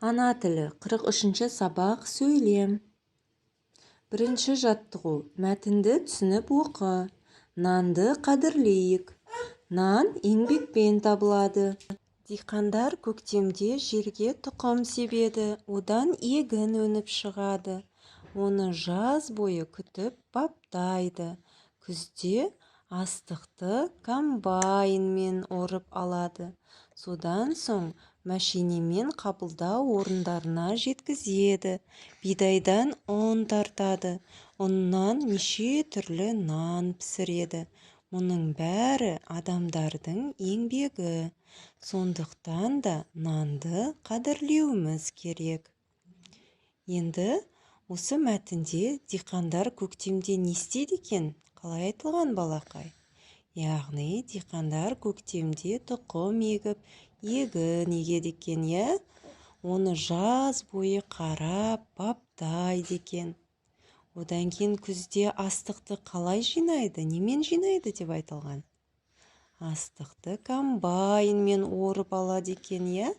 Ана тілі 43-ші сабақ сөйлем. Бірінші жаттығу. Мәтінді түсініп оқы. Нанды қадірлейік. Нан еңбекпен табылады. Диқандар көктемде жерге тұқым себеді, одан егін өніп шығады. Оны жаз бойы күтіп баптайды. Күзде астықты комбайнмен орып алады. Содан соң машинемен қабылдау орындарына жеткізеді. Бидайдан ұн тартады. Ұннан неше түрлі нан пісіреді. Мұның бәрі адамдардың еңбегі. Сондықтан да нанды қадірлеуіміз керек. Енді осы мәтінде диқандар көктемде не істейді екен? Қалай айтылған балақай? Яғни диқандар көктемде тұқым егіп, егін егеді екен, оны жаз бойы қарап, баптайды екен. Одан кейін күзде астықты қалай жинайды, немен жинайды деп айтылған? Астықты комбайнмен орып алады екен,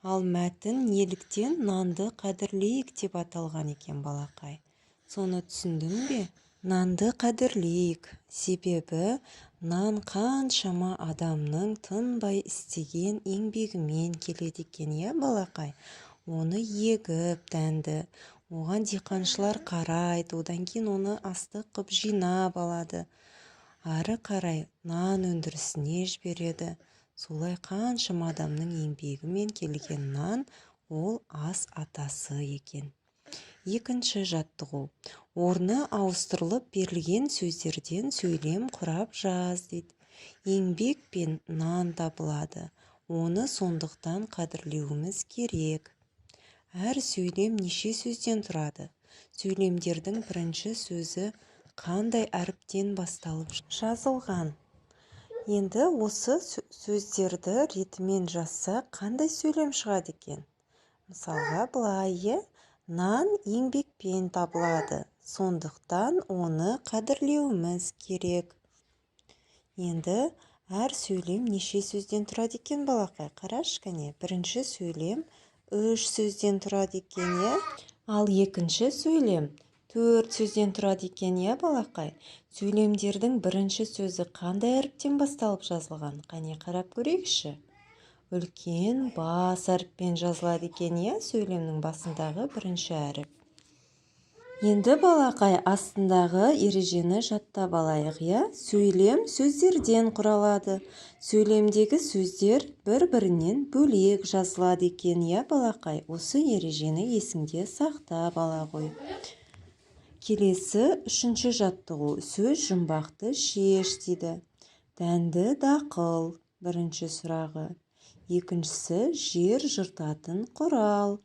Ал мәтін неліктен нанды қадірлейік деп аталған екен балақай? Соны түсіндің бе? Нанды қадірлейік. Себебі нан қаншама адамның тынбай істеген еңбегімен келеді екен, балақай? Оны егіп дәнді. Оған диқаншылар қарайды, одан кейін оны астық қып жинап алады. Ары қарай нан өндірісіне жібереді. Солай қаншама адамның еңбегімен келген нан, ол ас атасы екен. Екінші жаттығу. Орны ауыстырылып берілген сөздерден сөйлем құрап жаз дейді. Еңбек пен нан табылады. Оны сондықтан қадірлеуіміз керек. Әр сөйлем неше сөзден тұрады? Сөйлемдердің бірінші сөзі қандай әріптен басталып жазылған? Енді осы сөздерді ретімен жазса, қандай сөйлем шығады екен? Мысалға былай, нан еңбекпен табылады. Сондықтан оны қадірлеуіміз керек. Енді әр сөйлем неше сөзден тұрады екен балақай? Қарашы кәне, бірінші сөйлем 3 сөзден тұрады екен, Ал екінші сөйлем 4 сөзден тұрады екен, балақай? Сөйлемдердің бірінші сөзі қандай әріптен басталып жазылған? Қане қарап көрейікші. Үлкен бас әріппен жазылады екен, сөйлемнің басындағы бірінші әріп. Енді балақай астындағы ережені жаттап алайық, Сөйлем сөздерден құралады. Сөйлемдегі сөздер бір-бірінен бөлек жазылады екен, балақай? Осы ережені есіңде сақтап ала ғой. Келесі үшінші жаттығу. Сөз жұмбақты шеш дейді. Дәнді дақыл бірінші сұрағы. Екіншісі жер жыртатын құрал.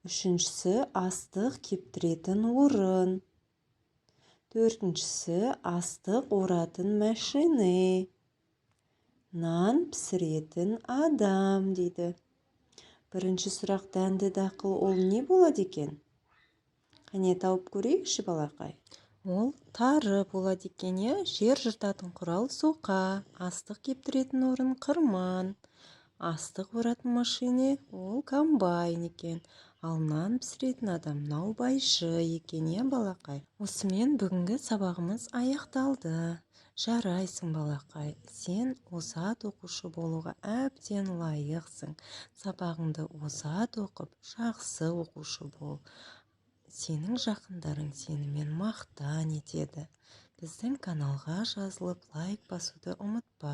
Үшіншісі астық кептіретін орын. Төртіншісі астық оратын мәшине. Нан пісіретін адам дейді. Бірінші сұрақ дәнді дақыл ол не болады екен? Қане тауып көрейікші балақай. Ол тары болады екен, Жер жыртатын құрал соқа, астық кептіретін орын қырман, астық оратын машине ол комбайн екен. Ал нан пісіретін адам наубайшы екен, балақай. Осымен бүгінгі сабағымыз аяқталды. Жарайсың балақай, сен озат оқушы болуға әбден лайықсың. Сабағыңды озат оқып, жақсы оқушы бол. Сенің жақындарың сенімен мақтан етеді. Біздің каналға жазылып лайк басуды ұмытпа.